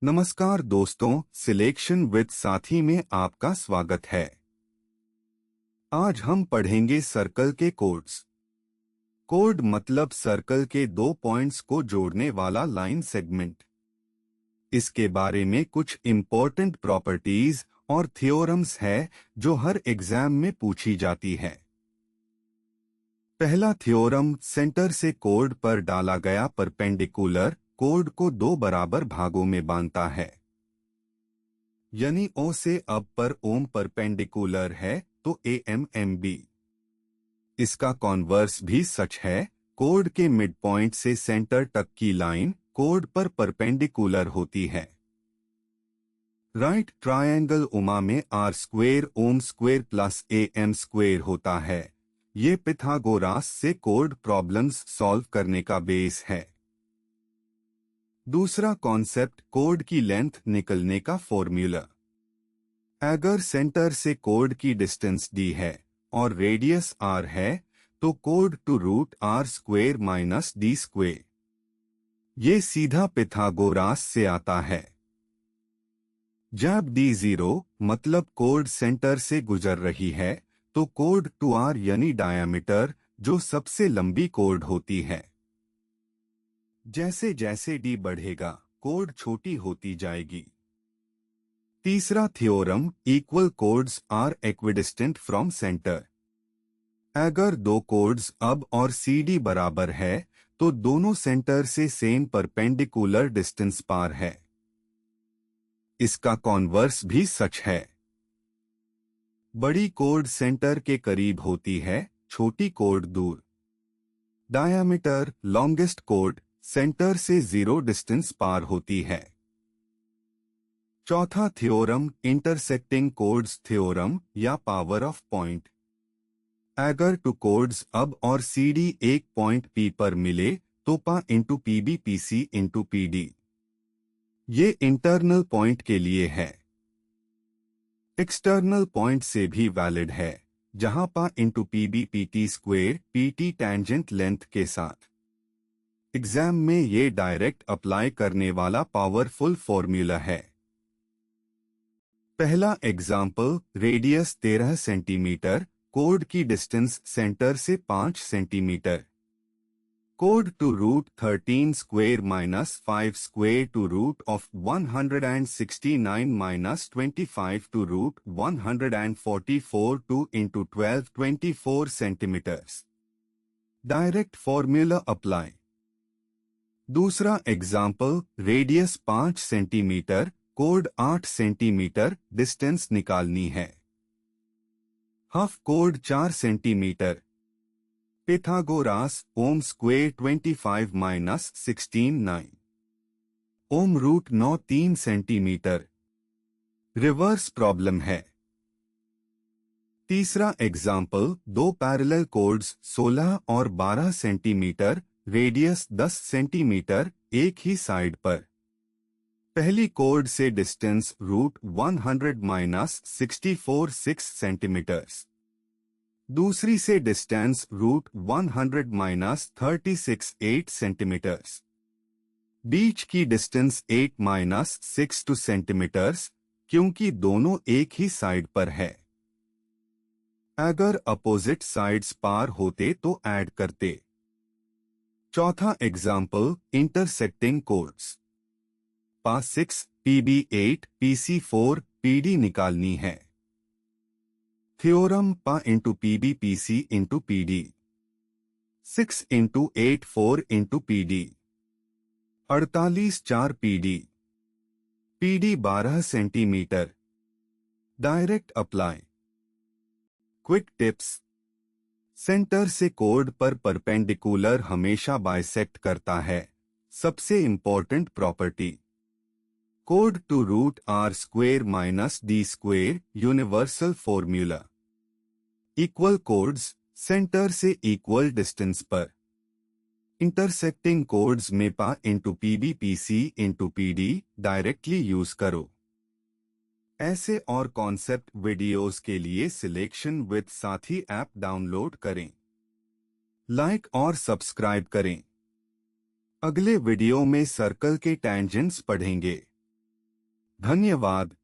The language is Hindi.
नमस्कार दोस्तों, सिलेक्शन विद साथी में आपका स्वागत है। आज हम पढ़ेंगे सर्कल के कोड्स। कोड मतलब सर्कल के दो पॉइंट्स को जोड़ने वाला लाइन सेगमेंट। इसके बारे में कुछ इम्पोर्टेंट प्रॉपर्टीज और थ्योरम्स है जो हर एग्जाम में पूछी जाती है। पहला थ्योरम, सेंटर से कोड पर डाला गया परपेंडिकुलर कोड को दो बराबर भागों में बांधता है। यानी ओ से अब पर ओम परपेंडिकुलर है तो ए एम एम बी। इसका कॉन्वर्स भी सच है। कोड के मिड पॉइंट से सेंटर तक की लाइन कोड पर परपेंडिकुलर होती है। राइट ट्रायंगल उमा में R square OM square plus A M square होता है। ये पिथागोरास से कोड प्रॉब्लम्स सॉल्व करने का बेस है। दूसरा कॉन्सेप्ट, कोड की लेंथ निकलने का फॉर्मूला। अगर सेंटर से कोड की डिस्टेंस d है और रेडियस r है तो कोड two root r square minus D square. ये सीधा पिथागोरास से आता है। जब d 0 मतलब कोड सेंटर से गुजर रही है तो कोड टू r यानी डायामीटर जो सबसे लंबी कोड होती है। जैसे जैसे d बढ़ेगा कोड छोटी होती जाएगी। तीसरा theorem, equal chords are equidistant from centre. अगर दो कोड्स अब और सी डी बराबर है तो दोनों सेंटर से सेम परपेंडिकुलर डिस्टेंस पार है। इसका कॉन्वर्स भी सच है। बड़ी कोड सेंटर के करीब होती है, छोटी कोड दूर। डायामीटर, लॉन्गेस्ट कोड सेंटर से जीरो डिस्टेंस पार होती है। चौथा थ्योरम, इंटरसेक्टिंग कोड्स थ्योरम या पावर ऑफ पॉइंट। अगर टू कोड्स अब और सी डी एक पॉइंट पी पर मिले तो PA into P B P C into P D. ये इंटरनल पॉइंट के लिए है। एक्सटर्नल पॉइंट से भी वैलिड है, जहां PA into P B P T square P T tangent length के साथ। एग्जाम में ये डायरेक्ट अप्लाई करने वाला पावरफुल फॉर्मूला है। पहला एग्जाम्पल, रेडियस 13 सेंटीमीटर, कोड की डिस्टेंस सेंटर से 5 सेंटीमीटर। कोड two root 13 square minus 5 square two root of 169 minus 25 two root 144 2 into 12 24 centimetres. Direct formula apply. दूसरा एग्जाम्पल, रेडियस 5 सेंटीमीटर, कोड 8 सेंटीमीटर, डिस्टेंस निकालनी है। हाफ कोड 4 centimetre. Pythagoras, OM square 25 minus 16 9। OM root 9 3 centimetre. Reverse problem है। तीसरा एग्जाम्पल, दो पैरेलल कोड्स 16 और 12 सेंटीमीटर, रेडियस 10 सेंटीमीटर, एक ही साइड पर। पहली कोड से डिस्टेंस रूट 100 माइनस 64 6 सेंटीमीटर्स। दूसरी से डिस्टेंस रूट 100 माइनस 36 8 सेंटीमीटर्स। बीच की डिस्टेंस 8 माइनस 6 2 सेंटीमीटर्स, क्योंकि दोनों एक ही साइड पर है। अगर अपोजिट साइड्स पार होते तो ऐड करते। चौथा एग्जाम्पल, इंटरसेक्टिंग कोड्स। पा 6 पीबी 8 पीसी 4 पीडी निकालनी है। Theorem, PA into PB PC into PD. 6 into 8 4 into PD. 48 4 PD. PD 12 centimetre. Direct apply. Quick tips. Centre से कोड पर परपेंडिकुलर हमेशा बाइसेक्ट करता है। सबसे इंपॉर्टेंट प्रॉपर्टी। कोड two root R square minus D square, universal formula. Equal chords, centre से इक्वल डिस्टेंस पर। इंटरसेक्टिंग कोड्स में PA into PB PC into PD directly use करो। ऐसे और कॉन्सेप्ट वीडियोस के लिए सिलेक्शन विद साथी ऐप डाउनलोड करें। लाइक और सब्सक्राइब करें। अगले वीडियो में सर्कल के टेंजेंट्स पढ़ेंगे। धन्यवाद।